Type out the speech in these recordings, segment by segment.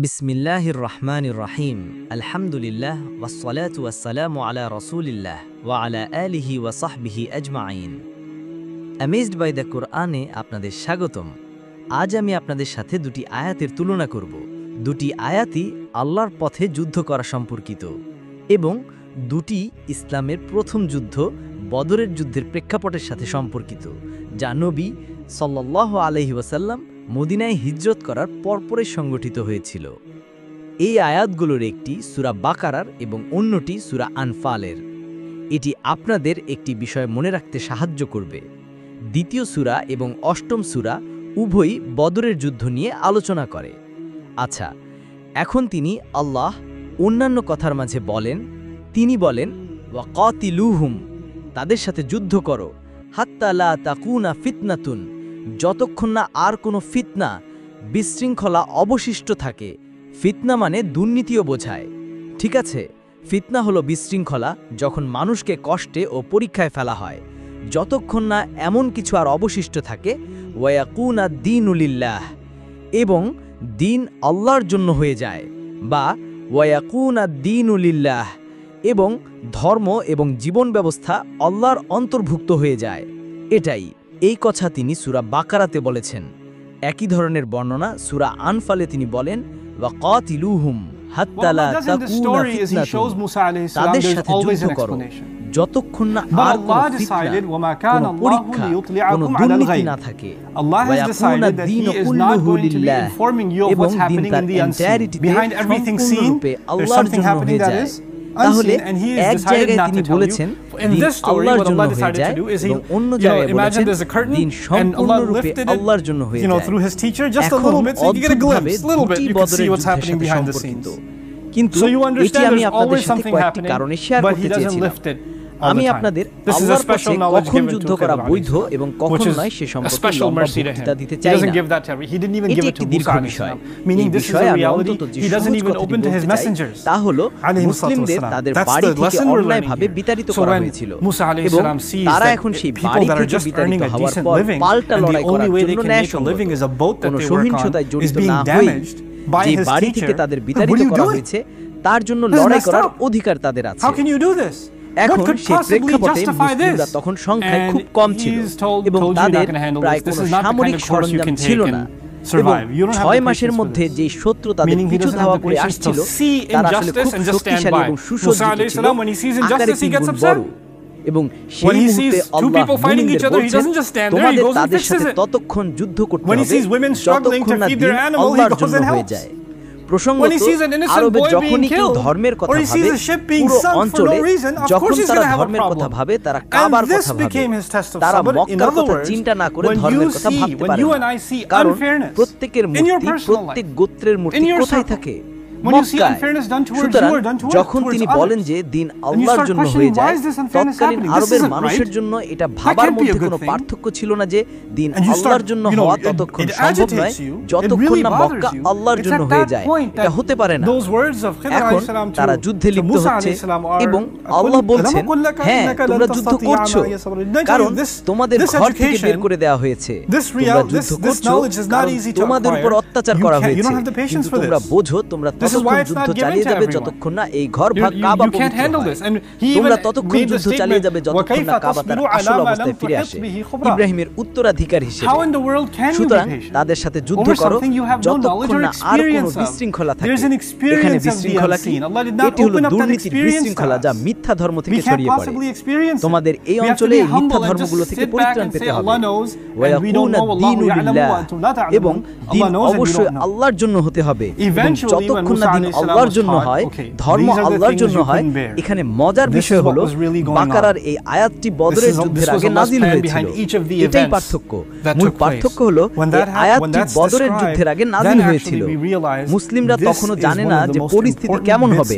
বিসমিল্লাহির রহমানির রহিম আলহামদুলিল্লাহ ওয়াসসালাতু ওয়াসসালামু আলা রাসূলিল্লাহ ওয়া আলা আলিহি ওয়া সাহবিহি আজমাইন। অ্যামেজড বাই দ্য কোরআনে আপনাদের স্বাগতম। আজ আমি আপনাদের সাথে দুটি আয়াতের তুলনা করব। দুটি আয়াতই আল্লাহর পথে যুদ্ধ করা সম্পর্কিত এবং দুটি ইসলামের প্রথম যুদ্ধ বদরের যুদ্ধের প্রেক্ষাপটের সাথে সম্পর্কিত, যা নবী সাল্লাল্লাহু আলাইহি ওয়াসাল্লাম মদিনায় হিজরত করার পরপরই সংগঠিত হয়েছিল। এই আয়াতগুলোর একটি সূরা বাকারার এবং অন্যটি সূরা আনফালের। এটি আপনাদের একটি বিষয় মনে রাখতে সাহায্য করবে। দ্বিতীয় সূরা এবং অষ্টম সূরা উভয়ই বদরের যুদ্ধ নিয়ে আলোচনা করে। আচ্ছা, এখন তিনি আল্লাহ অন্যান্য কথার মাঝে বলেন, তিনি বলেন ওয়াকাতিলুহুম, তাদের সাথে যুদ্ধ করো, হাত্তা লা তাকুনা ফিতনাতুন, যতক্ষণ না আর কোনো ফিতনা বিশৃঙ্খলা অবশিষ্ট থাকে। ফিতনা মানে দুর্নীতিও বোঝায়, ঠিক আছে? ফিতনা হলো বিশৃঙ্খলা, যখন মানুষকে কষ্টে ও পরীক্ষায় ফেলা হয়। যতক্ষণ না এমন কিছু আর অবশিষ্ট থাকে, ওয়ায়াকুনা দীনুলিল্লাহ, এবং দিন আল্লাহর জন্য হয়ে যায়, বা ওয়ায়াকুনা দীনুলিল্লাহ, এবং ধর্ম এবং জীবন ব্যবস্থা আল্লাহর অন্তর্ভুক্ত হয়ে যায়। এটাই এই কথা তিনি সূরা বাকারাতে বলেছেন। একই ধরনের বর্ণনা সূরা আনফালে তিনি বলেন ওয়াকাতিলুহুম হাত্তা লা তাকুনা ফিতনাতুন, তাদের সাথে যুদ্ধ করো যতক্ষণ না আর কোনো ফিতনা, কোনো পরীক্ষা, কোনো দুর্নীতি না থাকে। ওয়ায়াকুনা দীনু কুল্লুহু লিল্লাহ, এবং দিন তার এন্টায়ারিটিতে সম্পূর্ণরূপে আল্লাহর জন্য হয়ে যায়। তাহলে এক জায়গায় তিনি বলেছেন দিন আল্লাহর জন্য হয়ে যায়, এবং অন্য জায়গায় বলেছেন দিন সম্পূর্ণরূপে আল্লাহর জন্য হয়ে যায়। এখন অদ্ভুতভাবে দুটি বদরের যুদ্ধের সাথে সম্পর্কিত, কিন্তু এটি আমি আপনাদের সাথে কয়েকটি কারণে শেয়ার করতে চেয়েছিলাম। আমি আপনাদের আল্লাহর পথে কখন যুদ্ধ করা বৈধ এবং কখন নয় সে সম্পর্কে লম্বা বক্তৃতা দিতে চাই না। এটি একটি দীর্ঘ বিষয়। এই বিষয়ে আমি অন্তত যে সহজ কথাটি বলতে চাই তা হলো, মুসলিমদের তাদের বাড়ি থেকে অন্যায়ভাবে বিতাড়িত করা হয়েছিল, এবং তারা এখন সেই বাড়ি থেকে বিতাড়িত হওয়ার পর পাল্টা লড়াই করার জন্য ন্যায়সঙ্গত, কোনো সহিংসতায় জড়িত না হয়ে যে বাড়ি থেকে তাদের বিতাড়িত করা হয়েছে তার জন্য লড়াই করার অধিকার তাদের আছে। এখন সেই প্রেক্ষাপটে মুসলিমরা তখন সংখ্যায় খুব কম ছিল, এবং তাদের প্রায় কোনো সামরিক সরঞ্জাম ছিল না, এবং 6 মাসের মধ্যে যে শত্রু তাদের পিছু ধাওয়া করে আসছিল তারা আসলে খুব শক্তিশালী এবং সুসজ্জিত ছিল, আকারে 3 গুণ বড়। এবং সেই মুহূর্তে আল্লাহ মুমিনদের বলছেন, তোমাদের তাদের সাথে ততক্ষণ যুদ্ধ করতে হবে যতক্ষণ না দিন আল্লাহর জন্য হয়ে যায়। প্রসঙ্গত, আরবে যখনই কেউ ধর্মের কথা ভাবে, পুরো অঞ্চলে যখন তারা ধর্মের কথা ভাবে, তারা কাবার কথা ভাবে, তারা মক্কার কথা চিন্তা না করে ধর্মের কথা ভাবতে পারে না। কারণ প্রত্যেকের মূর্তি, প্রত্যেক গোত্রের মূর্তি কোথায় থাকে? মক্কায়। সুতরাং যখন তিনি বলেন যে দিন আল্লাহর জন্য হয়ে যায়, তৎকালীন আরবের মানুষের জন্য এটা ভাবার মধ্যে কোনো পার্থক্য ছিল না যে দিন আল্লাহর জন্য হওয়া ততক্ষণ সম্ভব নয় যতক্ষণ না মক্কা আল্লাহর জন্য হয়ে যায়। এটা হতে পারে না। এখন তারা যুদ্ধে লিপ্ত হচ্ছে, এবং আল্লাহ বলছেন, হ্যাঁ তোমরা যুদ্ধ করছো কারণ তোমাদের ঘর থেকে বের করে দেওয়া হয়েছে, তোমরা যুদ্ধ করছো কারণ তোমাদের উপর অত্যাচার করা হয়েছে, কিন্তু তোমরা বোঝো তোমরা ততক্ষণ যুদ্ধ চালিয়ে যাবে যতক্ষণ না এই ঘর ভাগ কাবা পবিত্র হয়। তোমরা ততক্ষণ যুদ্ধ চালিয়ে যাবে যতক্ষণ না কাবা তার আসল অবস্থায় ফিরে আসে, ইব্রাহিমের উত্তরাধিকার হিসেবে। সুতরাং তাদের সাথে যুদ্ধ করো যতক্ষণ না আর কোনো বিশৃঙ্খলা থাকে। এখানে বিশৃঙ্খলা কি? এটি হলো দুর্নীতির বিশৃঙ্খলা, যা মিথ্যা ধর্ম থেকে ছড়িয়ে পড়ে। তোমাদের এই অঞ্চলে এই মিথ্যা ধর্মগুলো থেকে পরিত্রাণ পেতে হবে। ওয়ায়াকুনা দীনু লিল্লাহ, এবং দিন অবশ্যই আল্লাহর জন্য হতে হবে। যতক্ষণ না দিন আল্লাহর জন্য হয়, ধর্ম আল্লাহর জন্য হয়। এখানে মজার বিষয় হলো, বাকারার এই আয়াতটি বদরের যুদ্ধের আগে নাজিল হয়েছিল। এটাই পার্থক্য। মূল পার্থক্য হলো এই আয়াতটি বদরের যুদ্ধের আগে নাজিল হয়েছিল। মুসলিমরা তখনও জানে না যে পরিস্থিতি কেমন হবে,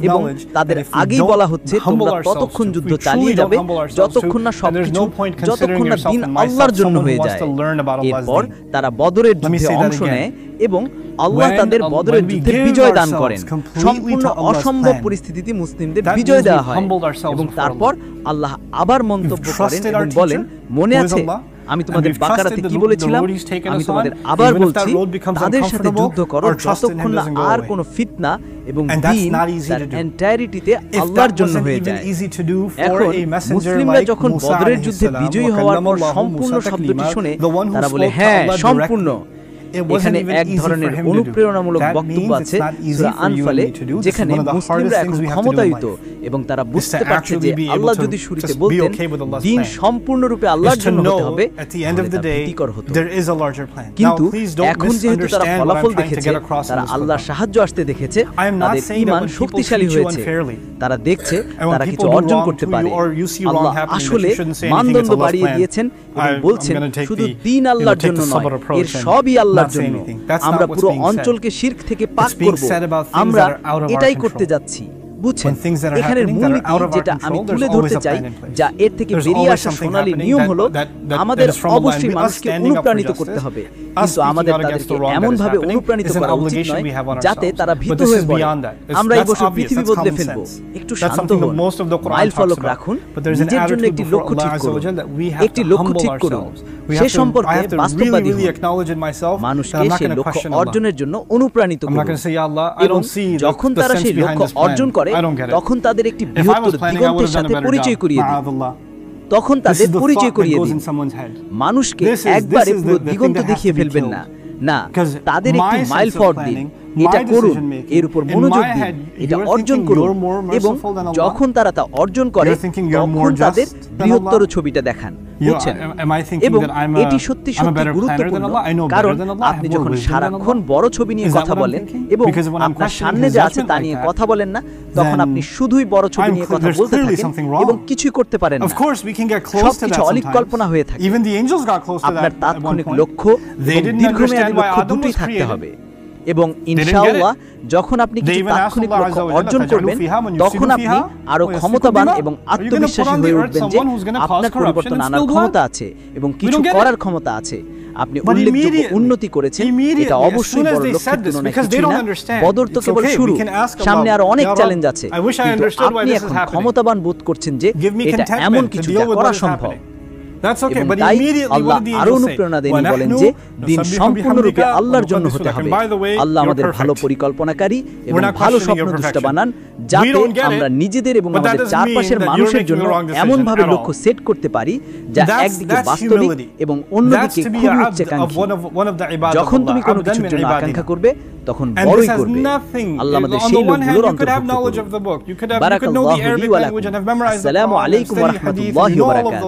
এবং তাদের আগেই বলা হচ্ছে তোমরা ততক্ষণ যুদ্ধ চালিয়ে যাবে যতক্ষণ না সবকিছু, যতক্ষণ না দিন আল্লাহর জন্য হয়ে যায়। এরপর তারা বদরের যুদ্ধে অংশ নেয়, এবং আল্লাহ তাদের বদরের যুদ্ধে বিজয় দান করেন। সম্পূর্ণ অসম্ভব পরিস্থিতিতে মুসলিমদের বিজয় দেওয়া হয়, এবং তারপর আল্লাহ আবার মন্তব্য করেন এবং বলেন, মনে আছে আমি তোমাদের বাকারাতে কি বলেছিলাম, আমি তোমাদের আবার বলছি, তাদের সাথে যুদ্ধ করো যতক্ষণ না আর কোনো ফিতনা এবং দ্বীন তার এন্টায়ারিটিতে আল্লাহর জন্য হয়ে যায়। এখন মুসলিমরা যখন বদরের যুদ্ধে বিজয়ী হওয়ার পর সম্পূর্ণ শব্দটি শুনে তারা বলে হ্যাঁ সম্পূর্ণ। এখানে এক ধরনের অনুপ্রেরণামূলক বক্তব্য আছে সূরা আনফালে, যেখানে মুসলিমরা এখন ক্ষমতায়িত এবং তারা বুঝতে পারছে যে আল্লাহ যদি শুরুতে বলতেন দ্বীন সম্পূর্ণরূপে আল্লাহর জন্য হতে হবে, ভীতিকর হতো। কিন্তু এখন যেহেতু তারা ফলাফল দেখেছে, তারা আল্লাহর সাহায্য আসতে দেখেছে, তাদের ঈমান শক্তিশালী হয়েছে, তারা দেখছে তারা কিছু অর্জন করতে পারে। আল্লাহ আসলে মানদণ্ড বাড়িয়ে দিয়েছেন এবং বলছেন শুধু দ্বীন আল্লাহর জন্য নয়, এর সবই আল্লাহর জন্য। আমরা পুরো অঞ্চলকে শিরক থেকে পাক করব, আমরা এটাই করতে যাচ্ছি। বুঝছেন, এখানের মূলনীতি যেটা আমি তুলে ধরতে চাই, যা এর থেকে বেরিয়ে আসা সোনালী নিয়ম হলো, আমাদের অবশ্যই মানুষকে অনুপ্রাণিত করতে হবে, কিন্তু আমাদের তাদেরকে এমন ভাবে অনুপ্রাণিত করা উচিত নয় যাতে তারা ভীত হয়ে পড়ে। আমরা এই বছর পৃথিবী বদলে ফেলবো, একটু শান্ত হন, মাইল ফলক রাখুন, নিজের জন্য একটি লক্ষ্য ঠিক করুন, একটি লক্ষ্য ঠিক করুন, সে সম্পর্কে বাস্তববাদী হন, মানুষকে সেই লক্ষ্য অর্জনের জন্য অনুপ্রাণিত করুন। এবং যখন তারা সেই লক্ষ্য অর্জন করে, তখন তাদের একটি বৃহত্তর দিগন্তের সাথে পরিচয় করিয়ে দিন। তখন তাদের পরিচয় করিয়ে দিন। মানুষকে একবারে পুরো দিগন্ত দেখিয়ে ফেলবেন না, না, তাদের একটি মাইল ফরওয়ার্ড দিন, এটা করুন, এর উপর মনোযোগ দিন, এটা অর্জন করুন। এবং যখন তারা তা অর্জন করে, তখন তাদের বৃহত্তর ছবিটা দেখান। বুঝছেন? এবং এটি সত্যি সত্যি গুরুত্বপূর্ণ, কারণ আপনি যখন সারাক্ষণ বড় ছবি নিয়ে কথা বলেন এবং আপনার সামনে যা আছে তা নিয়ে কথা বলেন না, তখন আপনি শুধুই বড় ছবি নিয়ে কথা বলতে থাকেন এবং কিছুই করতে পারেন না। সবকিছু অলিক কল্পনা হয়ে থাকে। আপনার তাৎক্ষণিক লক্ষ্য এবং দীর্ঘমেয়াদী লক্ষ্য দুটোই থাকতে হবে। এবং ইনশাআল্লাহ যখন আপনি কিছু তাৎক্ষণিক লক্ষ্য অর্জন করবেন, তখন আপনি আরো ক্ষমতাবান এবং আত্মবিশ্বাসী হয়ে উঠবেন যে আপনার পরিবর্তন আনার ক্ষমতা আছে এবং কিছু করার ক্ষমতা আছে। আপনি উল্লেখযোগ্য উন্নতি করেছেন, এটা অবশ্যই বড় লক্ষ্যের তুলনায় কিছুই না। বদর তো কেবল শুরু, সামনে আরো অনেক চ্যালেঞ্জ আছে, কিন্তু আপনি এখন ক্ষমতাবান বোধ করছেন যে এটা এমন কিছু যা করা সম্ভব। এবং তাই আল্লাহ আরো অনুপ্রেরণা দেন, বলেন যে দিন সম্পূর্ণরূপে আল্লাহর জন্য হতে হবে। আল্লাহ আমাদের ভালো পরিকল্পনাকারী এবং ভালো স্বপ্নদ্রষ্টা বানান, যাতে আমরা নিজেদের এবং আমাদের চারপাশের মানুষের জন্য এমন ভাবে লক্ষ্য সেট করতে পারি যা একদিকে বাস্তবিক এবং অন্যদিকে খুবই উচ্চাকাঙ্ক্ষী। যখন তুমি কোনো কিছুর জন্য আকাঙ্ক্ষা করবে, তখন বড়ই করবে। আল্লাহ আমাদের সেই লোকগুলোর অন্তর্ভুক্ত করুন। বারাকাল্লাহু লি ওয়া লাকুম। আসসালামু আলাইকুম ওয়া রাহমাতুল্লাহি ওয়া বারাকাতুহু।